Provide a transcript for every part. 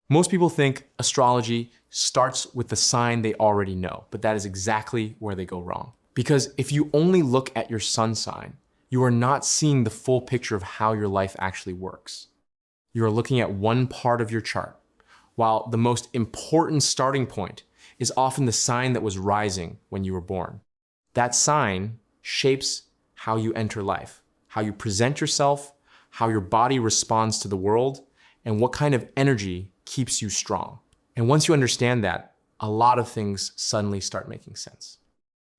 Most people think astrology starts with the sign they already know, but that is exactly where they go wrong. Because if you only look at your sun sign, you are not seeing the full picture of how your life actually works. You are looking at one part of your chart, while the most important starting point is often the sign that was rising when you were born. That sign shapes how you enter life, how you present yourself, how your body responds to the world, and what kind of energy keeps you strong. And once you understand that, a lot of things suddenly start making sense.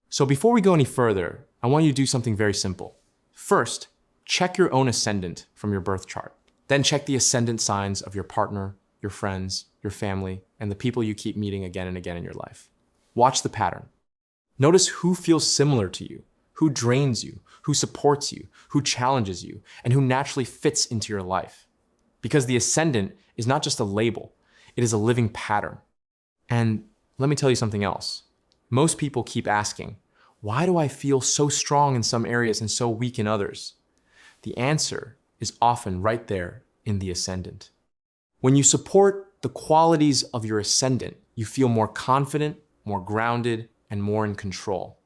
So before we go any further, I want you to do something very simple. First, check your own ascendant from your birth chart. Then check the ascendant signs of your partner, your friends, your family, and the people you keep meeting again and again in your life. Watch the pattern. Notice who feels similar to you, who drains you, who supports you, who challenges you, and who naturally fits into your life. Because the ascendant is not just a label, it is a living pattern. And let me tell you something else. Most people keep asking, why do I feel so strong in some areas and so weak in others? The answer is often right there in the ascendant. When you support the qualities of your ascendant, you feel more confident, more grounded, and more in control.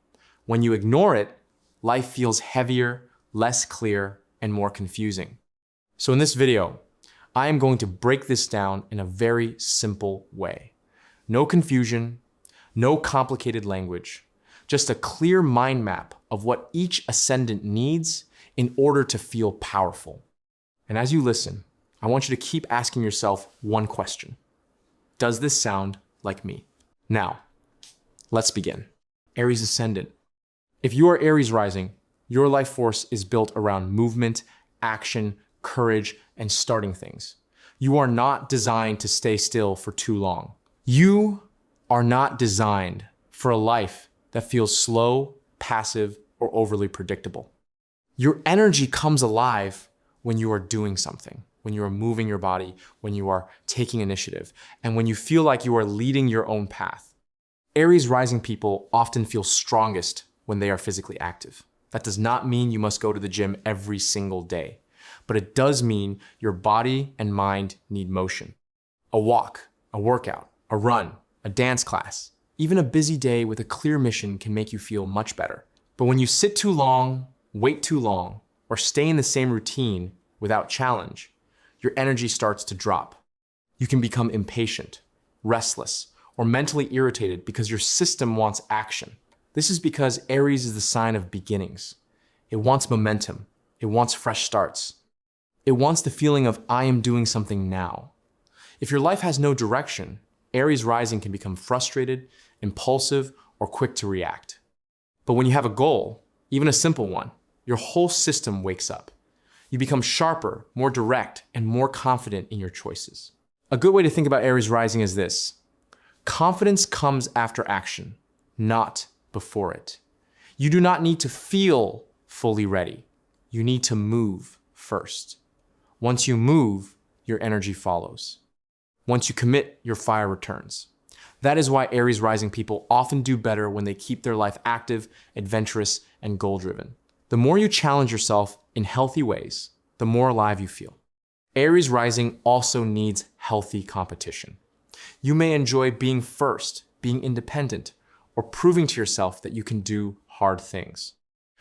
When you ignore it, life feels heavier, less clear, and more confusing. So in this video, I am going to break this down in a very simple way. No confusion, no complicated language, just a clear mind map of what each ascendant needs in order to feel powerful. And as you listen, I want you to keep asking yourself one question. Does this sound like me? Now, let's begin. Aries ascendant. If you are Aries Rising, your life force is built around movement, action, courage, and starting things. You are not designed to stay still for too long. You are not designed for a life that feels slow, passive, or overly predictable. Your energy comes alive when you are doing something, when you are moving your body, when you are taking initiative, and when you feel like you are leading your own path. Aries Rising people often feel strongest when they are physically active. That does not mean you must go to the gym every single day, but it does mean your body and mind need motion. A walk, a workout, a run, a dance class, even a busy day with a clear mission can make you feel much better. But when you sit too long, wait too long, or stay in the same routine without challenge, your energy starts to drop. You can become impatient, restless, or mentally irritated because your system wants action. This is because Aries is the sign of beginnings. It wants momentum. It wants fresh starts. It wants the feeling of, I am doing something now. If your life has no direction, Aries Rising can become frustrated, impulsive, or quick to react. But when you have a goal, even a simple one, your whole system wakes up. You become sharper, more direct, and more confident in your choices. A good way to think about Aries Rising is this. Confidence comes after action, not before it. You do not need to feel fully ready. You need to move first. Once you move, your energy follows. Once you commit, your fire returns. That is why Aries Rising people often do better when they keep their life active, adventurous, and goal-driven. The more you challenge yourself in healthy ways, the more alive you feel. Aries Rising also needs healthy competition. You may enjoy being first, being independent, or proving to yourself that you can do hard things.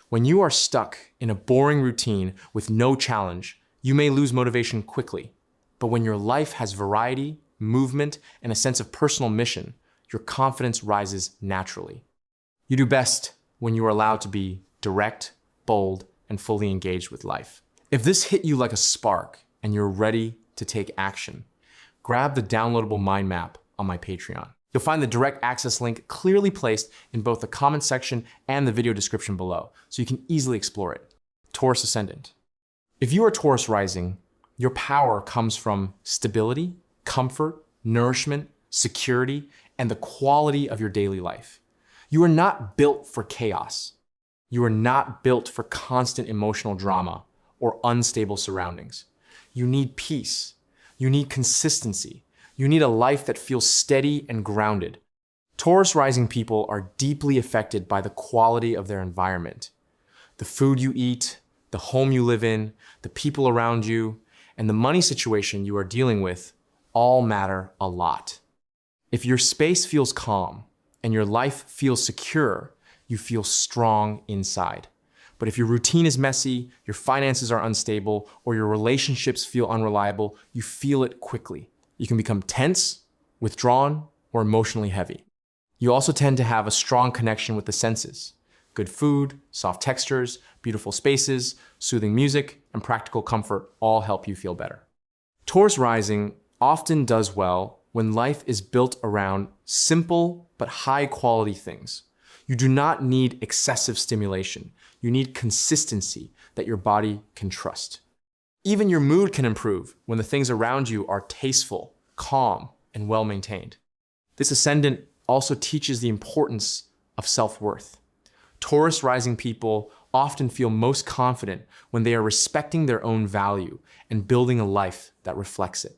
When you are stuck in a boring routine with no challenge, you may lose motivation quickly. But when your life has variety, movement, and a sense of personal mission, your confidence rises naturally. You do best when you are allowed to be direct, bold, and fully engaged with life. If this hit you like a spark and you're ready to take action, grab the downloadable mind map on my Patreon. You'll find the direct access link clearly placed in both the comment section and the video description below, so you can easily explore it. Taurus Ascendant. If you are Taurus Rising, your power comes from stability, comfort, nourishment, security, and the quality of your daily life. You are not built for chaos. You are not built for constant emotional drama or unstable surroundings. You need peace. You need consistency. You need a life that feels steady and grounded. Taurus Rising people are deeply affected by the quality of their environment. The food you eat, the home you live in, the people around you, and the money situation you are dealing with all matter a lot. If your space feels calm and your life feels secure, you feel strong inside. But if your routine is messy, your finances are unstable, or your relationships feel unreliable, you feel it quickly. You can become tense, withdrawn, or emotionally heavy. You also tend to have a strong connection with the senses. Good food, soft textures, beautiful spaces, soothing music, and practical comfort all help you feel better. Taurus Rising often does well when life is built around simple but high-quality things. You do not need excessive stimulation. You need consistency that your body can trust. Even your mood can improve when the things around you are tasteful, calm, and well-maintained. This ascendant also teaches the importance of self-worth. Taurus rising people often feel most confident when they are respecting their own value and building a life that reflects it.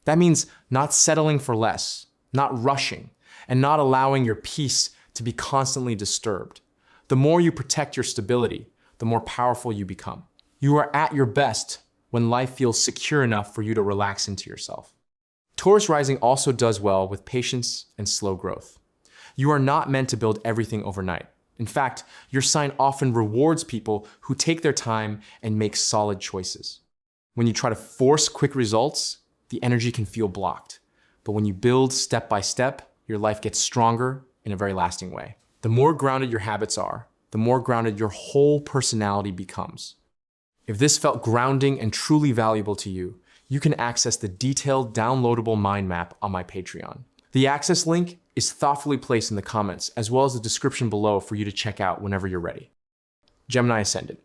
That means not settling for less, not rushing, and not allowing your peace to be constantly disturbed. The more you protect your stability, the more powerful you become. You are at your best when life feels secure enough for you to relax into yourself. Taurus rising also does well with patience and slow growth. You are not meant to build everything overnight. In fact, your sign often rewards people who take their time and make solid choices. When you try to force quick results, the energy can feel blocked. But when you build step by step, your life gets stronger in a very lasting way. The more grounded your habits are, the more grounded your whole personality becomes. If this felt grounding and truly valuable to you, you can access the detailed downloadable mind map on my Patreon. The access link is thoughtfully placed in the comments, as well as the description below for you to check out whenever you're ready. Gemini Ascendant.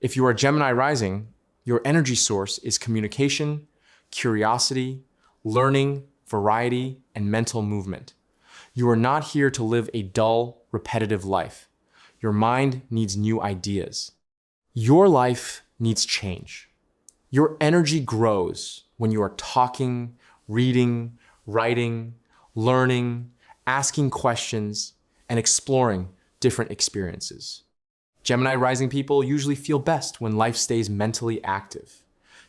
If you are Gemini Rising, your energy source is communication, curiosity, learning, variety, and mental movement. You are not here to live a dull, repetitive life. Your mind needs new ideas. Your life needs change. Your energy grows when you are talking, reading, writing, learning, asking questions, and exploring different experiences. Gemini rising people usually feel best when life stays mentally active.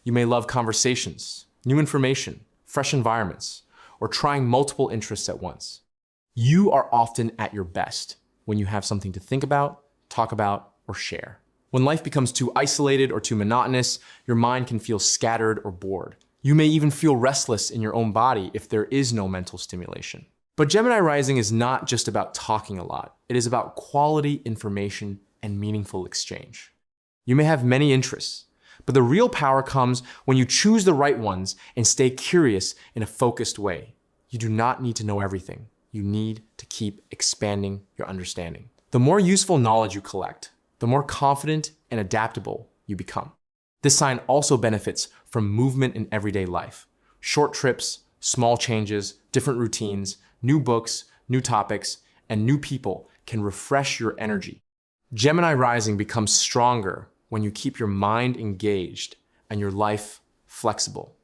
You may love conversations, new information, fresh environments, or trying multiple interests at once. You are often at your best when you have something to think about, talk about, or share. When life becomes too isolated or too monotonous, your mind can feel scattered or bored. You may even feel restless in your own body if there is no mental stimulation. But Gemini rising is not just about talking a lot. It is about quality information and meaningful exchange. You may have many interests, but the real power comes when you choose the right ones and stay curious in a focused way. You do not need to know everything. You need to keep expanding your understanding. The more useful knowledge you collect, the more confident and adaptable you become. This sign also benefits from movement in everyday life. Short trips, small changes, different routines, new books, new topics, and new people can refresh your energy. Gemini rising becomes stronger when you keep your mind engaged and your life flexible.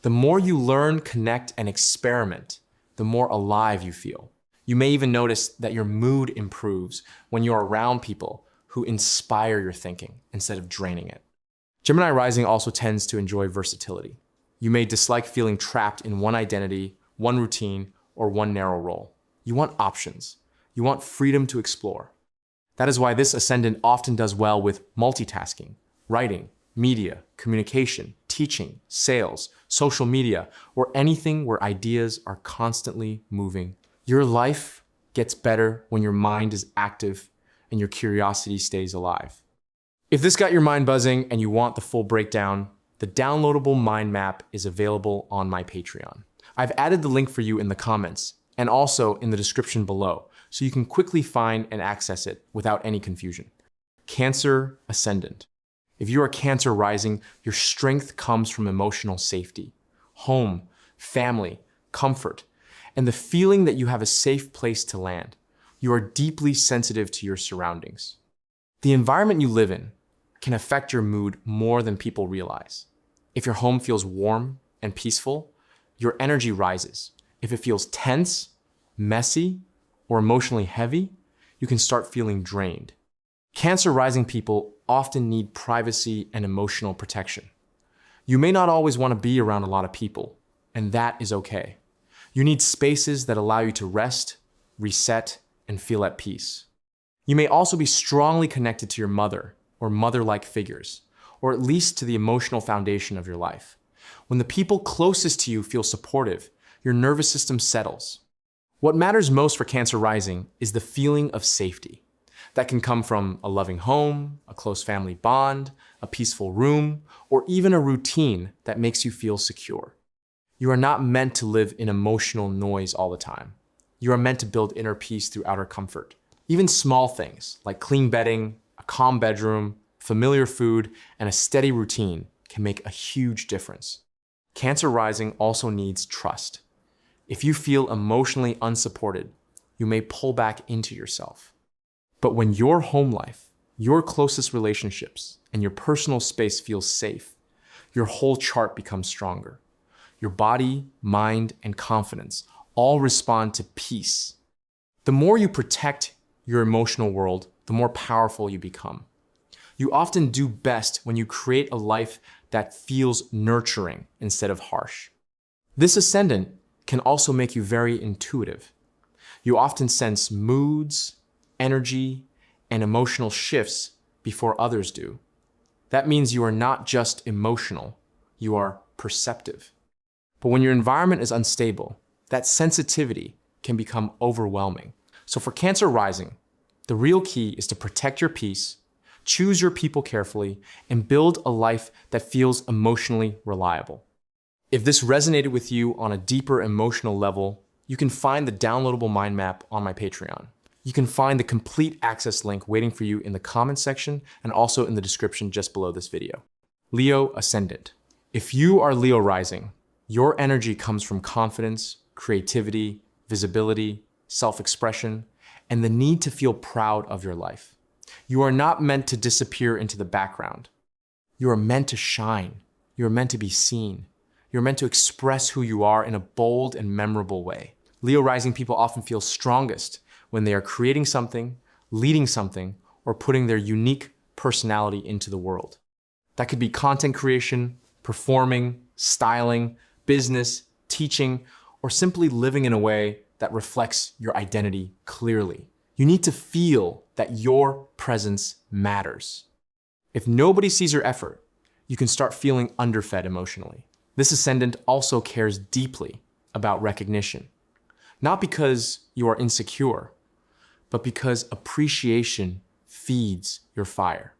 The more you learn, connect, and experiment, the more alive you feel. You may even notice that your mood improves when you're around people who inspire your thinking instead of draining it. Gemini rising also tends to enjoy versatility. You may dislike feeling trapped in one identity, one routine, or one narrow role. You want options. You want freedom to explore. That is why this ascendant often does well with multitasking, writing, media, communication, teaching, sales, social media, or anything where ideas are constantly moving. Your life gets better when your mind is active and your curiosity stays alive. If this got your mind buzzing and you want the full breakdown, the downloadable mind map is available on my Patreon. I've added the link for you in the comments and also in the description below, so you can quickly find and access it without any confusion. Cancer Ascendant. If you are Cancer rising, your strength comes from emotional safety, home, family, comfort, and the feeling that you have a safe place to land. You are deeply sensitive to your surroundings. The environment you live in can affect your mood more than people realize. If your home feels warm and peaceful, your energy rises. If it feels tense, messy, or emotionally heavy, you can start feeling drained. Cancer rising people often need privacy and emotional protection. You may not always want to be around a lot of people, and that is okay. You need spaces that allow you to rest, reset, and feel at peace. You may also be strongly connected to your mother or mother-like figures, or at least to the emotional foundation of your life. When the people closest to you feel supportive, your nervous system settles. What matters most for Cancer Rising is the feeling of safety. That can come from a loving home, a close family bond, a peaceful room, or even a routine that makes you feel secure. You are not meant to live in emotional noise all the time. You are meant to build inner peace through outer comfort. Even small things like clean bedding, a calm bedroom, familiar food, and a steady routine can make a huge difference. Cancer Rising also needs trust. If you feel emotionally unsupported, you may pull back into yourself. But when your home life, your closest relationships, and your personal space feels safe, your whole chart becomes stronger. Your body, mind, and confidence all respond to peace. The more you protect your emotional world, the more powerful you become. You often do best when you create a life that feels nurturing instead of harsh. This ascendant can also make you very intuitive. You often sense moods, energy, and emotional shifts before others do. That means you are not just emotional, you are perceptive. But when your environment is unstable, that sensitivity can become overwhelming. So for Cancer Rising, the real key is to protect your peace, choose your people carefully, and build a life that feels emotionally reliable. If this resonated with you on a deeper emotional level, you can find the downloadable mind map on my Patreon. You can find the complete access link waiting for you in the comments section and also in the description just below this video. Leo Ascendant. If you are Leo Rising, your energy comes from confidence, creativity, visibility, self-expression, and the need to feel proud of your life. You are not meant to disappear into the background. You are meant to shine. You are meant to be seen. You're meant to express who you are in a bold and memorable way. Leo Rising people often feel strongest when they are creating something, leading something, or putting their unique personality into the world. That could be content creation, performing, styling, business, teaching, or simply living in a way that reflects your identity clearly. You need to feel that your presence matters. If nobody sees your effort, you can start feeling underfed emotionally. This ascendant also cares deeply about recognition, not because you are insecure, but because appreciation feeds your fire.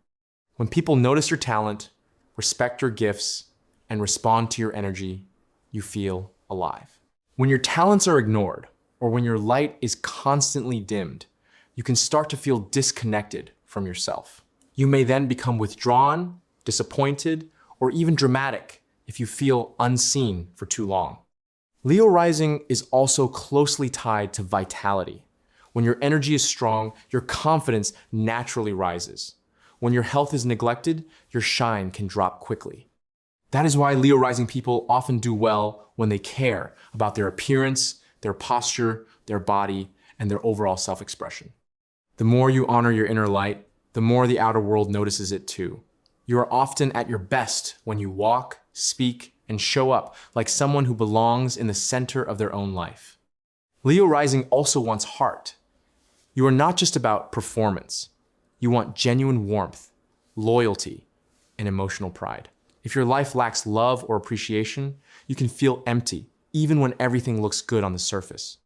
When people notice your talent, respect your gifts, and respond to your energy, you feel alive. When your talents are ignored, or when your light is constantly dimmed, you can start to feel disconnected from yourself. You may then become withdrawn, disappointed, or even dramatic if you feel unseen for too long. Leo Rising is also closely tied to vitality. When your energy is strong, your confidence naturally rises. When your health is neglected, your shine can drop quickly. That is why Leo Rising people often do well when they care about their appearance, their posture, their body, and their overall self-expression. The more you honor your inner light, the more the outer world notices it too. You are often at your best when you walk, speak, and show up like someone who belongs in the center of their own life. Leo Rising also wants heart. You are not just about performance. You want genuine warmth, loyalty, and emotional pride. If your life lacks love or appreciation, you can feel empty, even when everything looks good on the surface.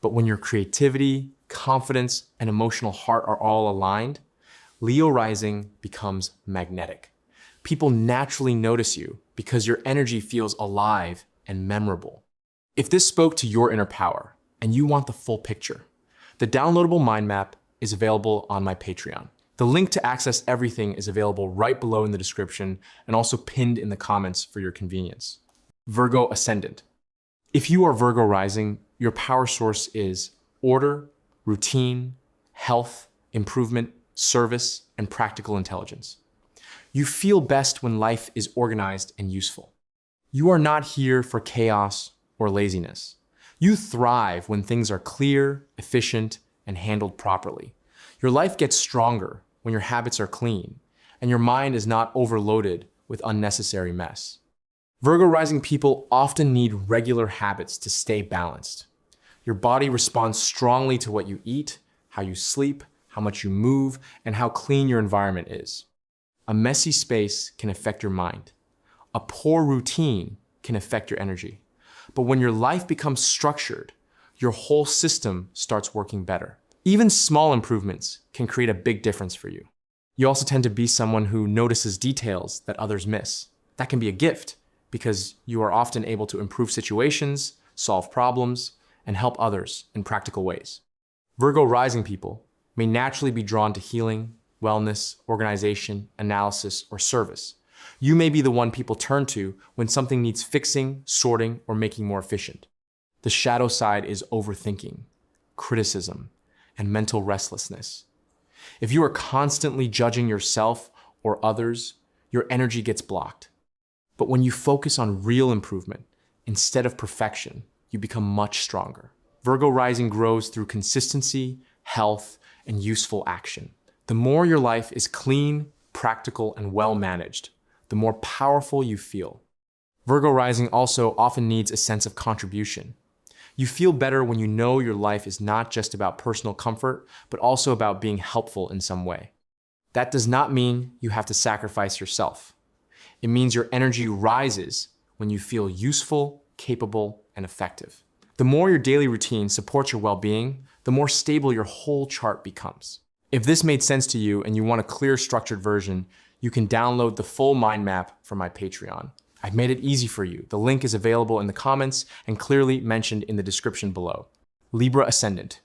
But when your creativity, confidence, and emotional heart are all aligned, Leo Rising becomes magnetic. People naturally notice you because your energy feels alive and memorable. If this spoke to your inner power and you want the full picture, the downloadable mind map is available on my Patreon. The link to access everything is available right below in the description and also pinned in the comments for your convenience. Virgo Ascendant. If you are Virgo Rising, your power source is order, routine, health, improvement, service, and practical intelligence. You feel best when life is organized and useful. You are not here for chaos or laziness. You thrive when things are clear, efficient, and handled properly. Your life gets stronger when your habits are clean, and your mind is not overloaded with unnecessary mess. Virgo rising people often need regular habits to stay balanced. Your body responds strongly to what you eat, how you sleep, how much you move, and how clean your environment is. A messy space can affect your mind. A poor routine can affect your energy. But when your life becomes structured, your whole system starts working better. Even small improvements can create a big difference for you. You also tend to be someone who notices details that others miss. That can be a gift because you are often able to improve situations, solve problems, and help others in practical ways. Virgo rising people may naturally be drawn to healing, wellness, organization, analysis, or service. You may be the one people turn to when something needs fixing, sorting, or making more efficient. The shadow side is overthinking, criticism, and mental restlessness. If you are constantly judging yourself or others, your energy gets blocked. But when you focus on real improvement instead of perfection, you become much stronger. Virgo rising grows through consistency, health, and useful action. The more your life is clean, practical, and well managed, the more powerful you feel. Virgo rising also often needs a sense of contribution. You feel better when you know your life is not just about personal comfort, but also about being helpful in some way. That does not mean you have to sacrifice yourself. It means your energy rises when you feel useful, capable, and effective. The more your daily routine supports your well-being, the more stable your whole chart becomes. If this made sense to you and you want a clear, structured version, you can download the full mind map from my Patreon. I've made it easy for you. The link is available in the comments and clearly mentioned in the description below. Libra Ascendant.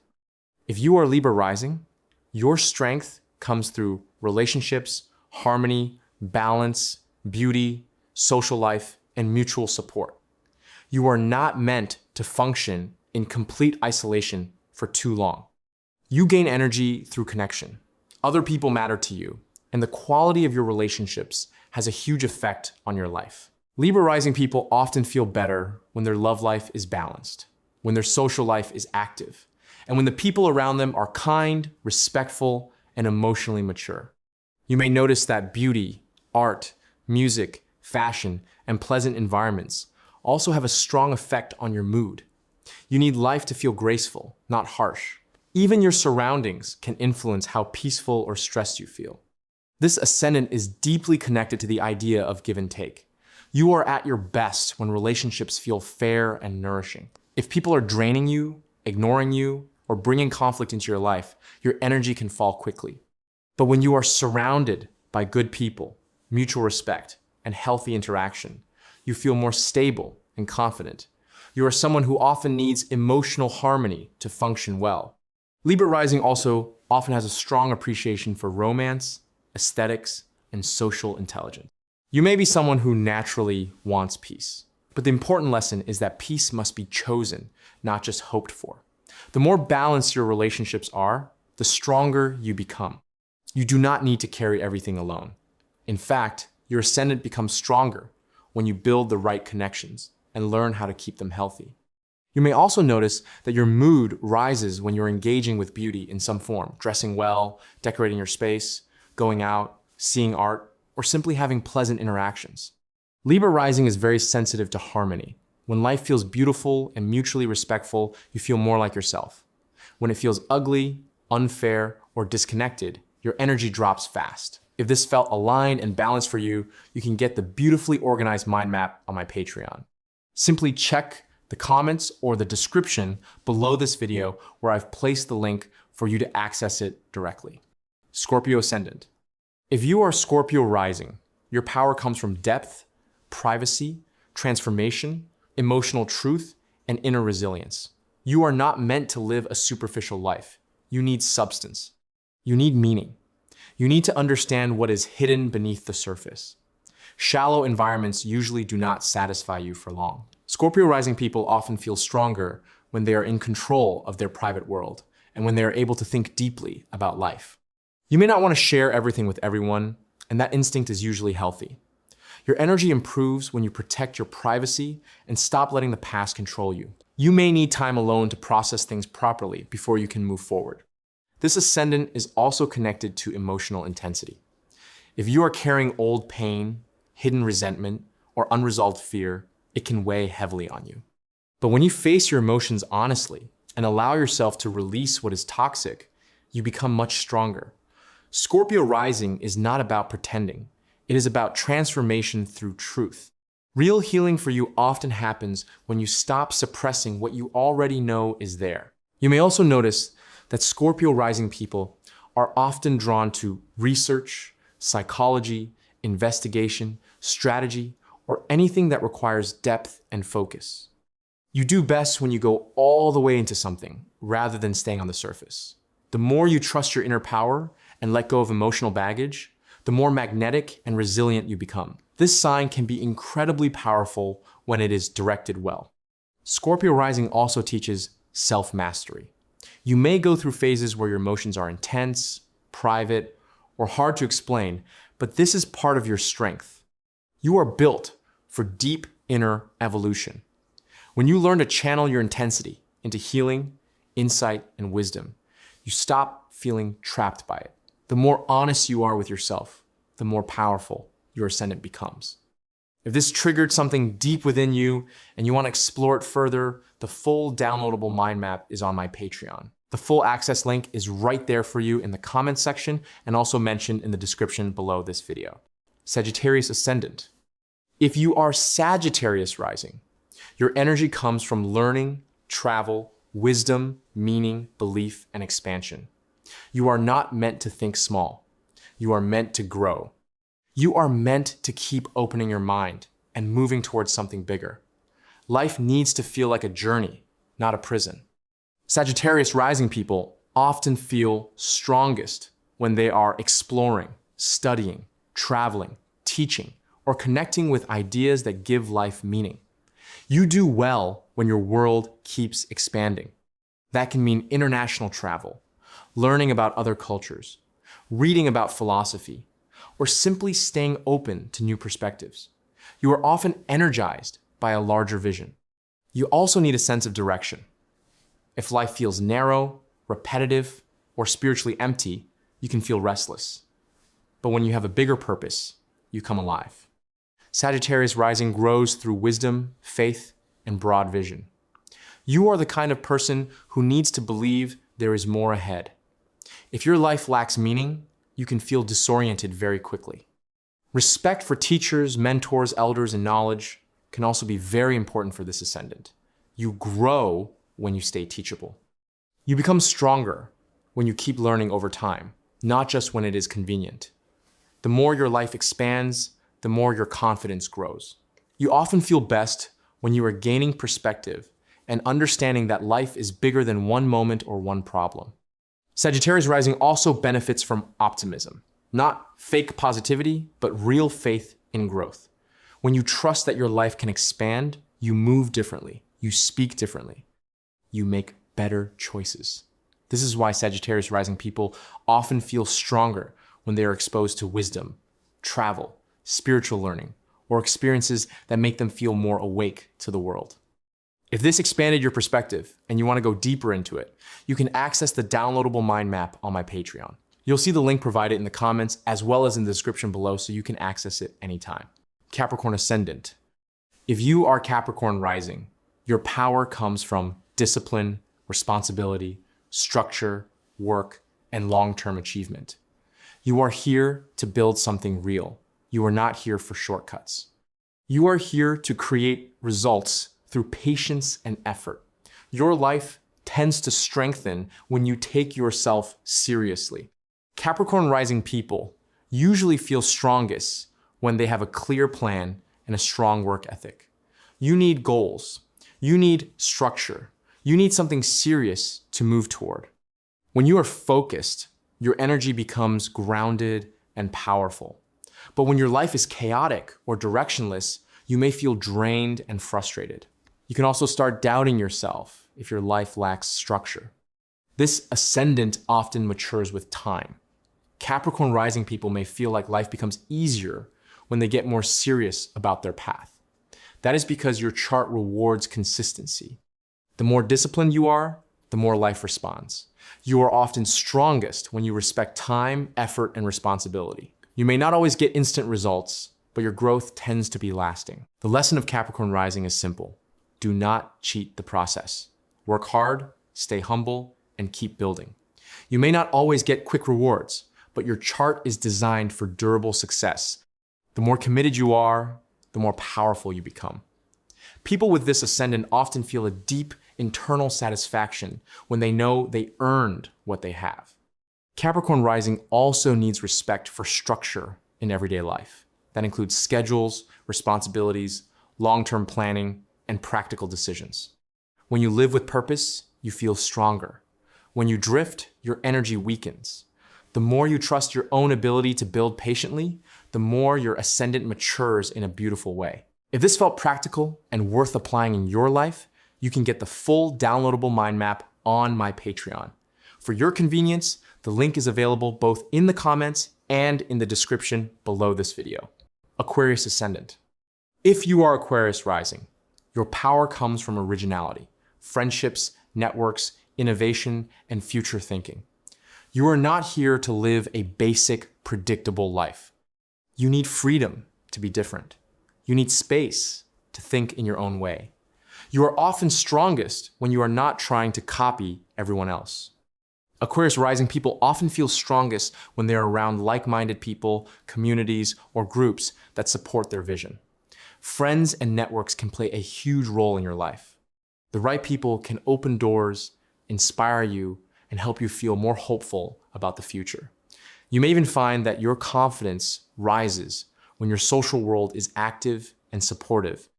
If you are Libra rising, your strength comes through relationships, harmony, balance, beauty, social life, and mutual support. You are not meant to function in complete isolation for too long. You gain energy through connection. Other people matter to you, and the quality of your relationships has a huge effect on your life. Libra rising people often feel better when their love life is balanced, when their social life is active, and when the people around them are kind, respectful, and emotionally mature. You may notice that beauty, art, music, fashion, and pleasant environments also have a strong effect on your mood. You need life to feel graceful, not harsh. Even your surroundings can influence how peaceful or stressed you feel. This ascendant is deeply connected to the idea of give and take. You are at your best when relationships feel fair and nourishing. If people are draining you, ignoring you, or bringing conflict into your life, your energy can fall quickly. But when you are surrounded by good people, mutual respect, and healthy interaction, you feel more stable and confident. You are someone who often needs emotional harmony to function well. Libra rising also often has a strong appreciation for romance, aesthetics, and social intelligence. You may be someone who naturally wants peace, but the important lesson is that peace must be chosen, not just hoped for. The more balanced your relationships are, the stronger you become. You do not need to carry everything alone. In fact, your ascendant becomes stronger when you build the right connections and learn how to keep them healthy. You may also notice that your mood rises when you're engaging with beauty in some form, dressing well, decorating your space, going out, seeing art, or simply having pleasant interactions. Libra rising is very sensitive to harmony. When life feels beautiful and mutually respectful, you feel more like yourself. When it feels ugly, unfair, or disconnected, your energy drops fast. If this felt aligned and balanced for you, you can get the beautifully organized mind map on my Patreon. Simply check the comments or the description below this video where I've placed the link for you to access it directly. Scorpio Ascendant. If you are Scorpio Rising, your power comes from depth, privacy, transformation, emotional truth, and inner resilience. You are not meant to live a superficial life. You need substance. You need meaning. You need to understand what is hidden beneath the surface. Shallow environments usually do not satisfy you for long. Scorpio rising people often feel stronger when they are in control of their private world and when they are able to think deeply about life. You may not want to share everything with everyone, and that instinct is usually healthy. Your energy improves when you protect your privacy and stop letting the past control you. You may need time alone to process things properly before you can move forward. This ascendant is also connected to emotional intensity. If you are carrying old pain, hidden resentment, or unresolved fear, it can weigh heavily on you. But when you face your emotions honestly and allow yourself to release what is toxic, you become much stronger. Scorpio Rising is not about pretending. It is about transformation through truth. Real healing for you often happens when you stop suppressing what you already know is there. You may also notice that Scorpio Rising people are often drawn to research, psychology, investigation, strategy, or anything that requires depth and focus. You do best when you go all the way into something rather than staying on the surface. The more you trust your inner power and let go of emotional baggage, the more magnetic and resilient you become. This sign can be incredibly powerful when it is directed well. Scorpio Rising also teaches self-mastery. You may go through phases where your emotions are intense, private, or hard to explain, but this is part of your strength. You are built for deep inner evolution. When you learn to channel your intensity into healing, insight, and wisdom, you stop feeling trapped by it. The more honest you are with yourself, the more powerful your ascendant becomes. If this triggered something deep within you and you want to explore it further, the full downloadable mind map is on my Patreon. The full access link is right there for you in the comments section and also mentioned in the description below this video. Sagittarius Ascendant. If you are Sagittarius Rising, your energy comes from learning, travel, wisdom, meaning, belief, and expansion. You are not meant to think small. You are meant to grow. You are meant to keep opening your mind and moving towards something bigger. Life needs to feel like a journey, not a prison. Sagittarius Rising people often feel strongest when they are exploring, studying, traveling, teaching, or connecting with ideas that give life meaning. You do well when your world keeps expanding. That can mean international travel, learning about other cultures, reading about philosophy, or simply staying open to new perspectives. You are often energized by a larger vision. You also need a sense of direction. If life feels narrow, repetitive, or spiritually empty, you can feel restless. But when you have a bigger purpose, you come alive. Sagittarius Rising grows through wisdom, faith, and broad vision. You are the kind of person who needs to believe there is more ahead. If your life lacks meaning, you can feel disoriented very quickly. Respect for teachers, mentors, elders, and knowledge can also be very important for this ascendant. You grow when you stay teachable. You become stronger when you keep learning over time, not just when it is convenient. The more your life expands, the more your confidence grows. You often feel best when you are gaining perspective and understanding that life is bigger than one moment or one problem. Sagittarius Rising also benefits from optimism, not fake positivity, but real faith in growth. When you trust that your life can expand, you move differently, you speak differently, you make better choices. This is why Sagittarius Rising people often feel stronger when they are exposed to wisdom, travel, spiritual learning, or experiences that make them feel more awake to the world. If this expanded your perspective and you want to go deeper into it, you can access the downloadable mind map on my Patreon. You'll see the link provided in the comments as well as in the description below so you can access it anytime. Capricorn Ascendant. If you are Capricorn Rising, your power comes from discipline, responsibility, structure, work, and long-term achievement. You are here to build something real. You are not here for shortcuts. You are here to create results through patience and effort. Your life tends to strengthen when you take yourself seriously. Capricorn Rising people usually feel strongest when they have a clear plan and a strong work ethic. You need goals. You need structure. You need something serious to move toward. When you are focused, your energy becomes grounded and powerful. But when your life is chaotic or directionless, you may feel drained and frustrated. You can also start doubting yourself if your life lacks structure. This ascendant often matures with time. Capricorn Rising people may feel like life becomes easier when they get more serious about their path. That is because your chart rewards consistency. The more disciplined you are, the more life responds. You are often strongest when you respect time, effort, and responsibility. You may not always get instant results, but your growth tends to be lasting. The lesson of Capricorn Rising is simple. Do not cheat the process. Work hard, stay humble, and keep building. You may not always get quick rewards, but your chart is designed for durable success. The more committed you are, the more powerful you become. People with this ascendant often feel a deep internal satisfaction when they know they earned what they have. Capricorn Rising also needs respect for structure in everyday life. That includes schedules, responsibilities, long-term planning, and practical decisions. When you live with purpose, you feel stronger. When you drift, your energy weakens. The more you trust your own ability to build patiently, the more your ascendant matures in a beautiful way. If this felt practical and worth applying in your life, you can get the full downloadable mind map on my Patreon. For your convenience, the link is available both in the comments and in the description below this video. Aquarius Ascendant. If you are Aquarius Rising, your power comes from originality, friendships, networks, innovation, and future thinking. You are not here to live a basic, predictable life. You need freedom to be different. You need space to think in your own way. You are often strongest when you are not trying to copy everyone else. Aquarius Rising people often feel strongest when they're around like-minded people, communities, or groups that support their vision. Friends and networks can play a huge role in your life. The right people can open doors, inspire you, and help you feel more hopeful about the future. You may even find that your confidence rises when your social world is active and supportive.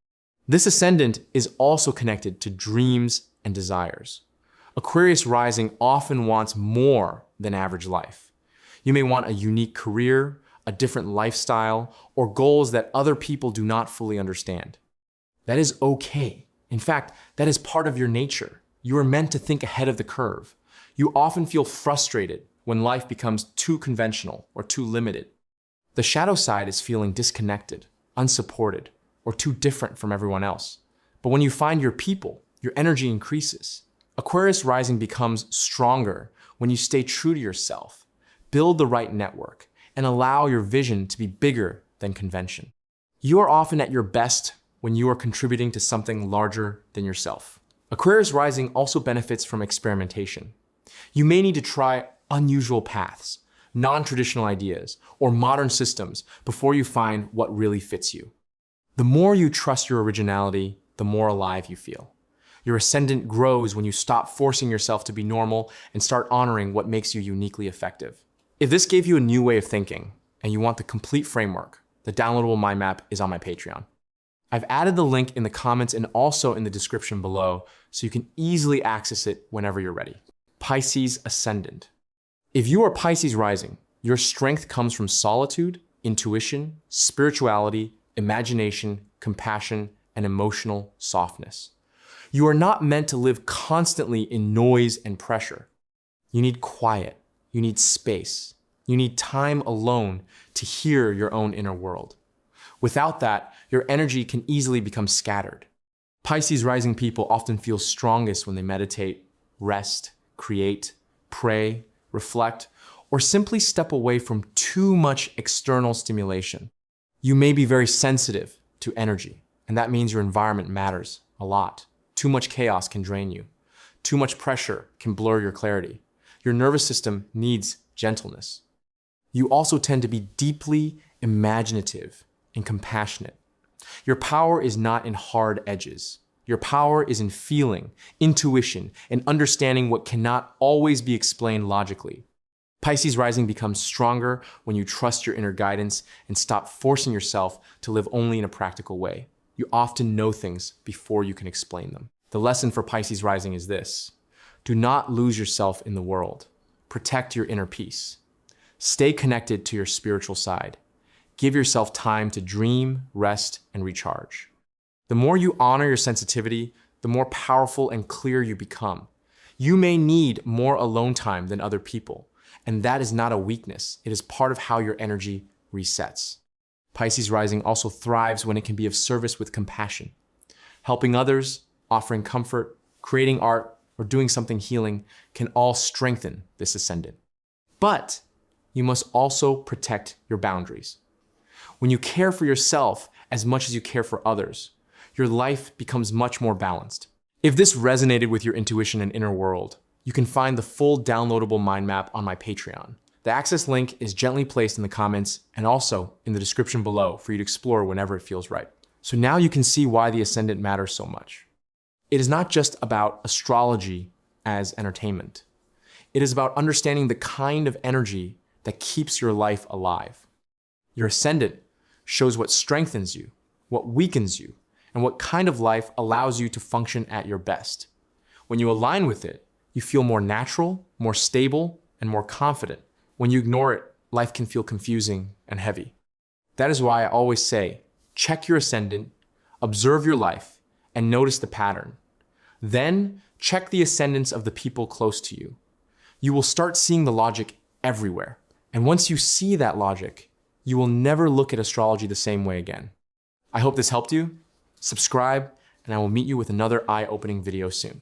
This ascendant is also connected to dreams and desires. Aquarius Rising often wants more than average life. You may want a unique career, a different lifestyle, or goals that other people do not fully understand. That is okay. In fact, that is part of your nature. You are meant to think ahead of the curve. You often feel frustrated when life becomes too conventional or too limited. The shadow side is feeling disconnected, unsupported, or too different from everyone else. But when you find your people, your energy increases. Aquarius Rising becomes stronger when you stay true to yourself, build the right network, and allow your vision to be bigger than convention. You are often at your best when you are contributing to something larger than yourself. Aquarius Rising also benefits from experimentation. You may need to try unusual paths, non-traditional ideas, or modern systems before you find what really fits you. The more you trust your originality, the more alive you feel. Your ascendant grows when you stop forcing yourself to be normal and start honoring what makes you uniquely effective. If this gave you a new way of thinking and you want the complete framework, the downloadable mind map is on my Patreon. I've added the link in the comments and also in the description below so you can easily access it whenever you're ready. Pisces Ascendant. If you are Pisces Rising, your strength comes from solitude, intuition, spirituality, imagination, compassion, and emotional softness. You are not meant to live constantly in noise and pressure. You need quiet. You need space. You need time alone to hear your own inner world. Without that, your energy can easily become scattered. Pisces Rising people often feel strongest when they meditate, rest, create, pray, reflect, or simply step away from too much external stimulation. You may be very sensitive to energy, and that means your environment matters a lot. Too much chaos can drain you. Too much pressure can blur your clarity. Your nervous system needs gentleness. You also tend to be deeply imaginative and compassionate. Your power is not in hard edges. Your power is in feeling, intuition, and understanding what cannot always be explained logically. Pisces Rising becomes stronger when you trust your inner guidance and stop forcing yourself to live only in a practical way. You often know things before you can explain them. The lesson for Pisces Rising is this: do not lose yourself in the world. Protect your inner peace. Stay connected to your spiritual side. Give yourself time to dream, rest, and recharge. The more you honor your sensitivity, the more powerful and clear you become. You may need more alone time than other people, and that is not a weakness. It is part of how your energy resets. Pisces Rising also thrives when it can be of service with compassion. Helping others, offering comfort, creating art, or doing something healing can all strengthen this ascendant. But you must also protect your boundaries. When you care for yourself as much as you care for others, your life becomes much more balanced. If this resonated with your intuition and inner world, you can find the full downloadable mind map on my Patreon. The access link is gently placed in the comments and also in the description below for you to explore whenever it feels right. So now you can see why the ascendant matters so much. It is not just about astrology as entertainment. It is about understanding the kind of energy that keeps your life alive. Your ascendant shows what strengthens you, what weakens you, and what kind of life allows you to function at your best. When you align with it, you feel more natural, more stable, and more confident. When you ignore it, life can feel confusing and heavy. That is why I always say, check your ascendant, observe your life, and notice the pattern. Then, check the ascendants of the people close to you. You will start seeing the logic everywhere. And once you see that logic, you will never look at astrology the same way again. I hope this helped you. Subscribe, and I will meet you with another eye-opening video soon.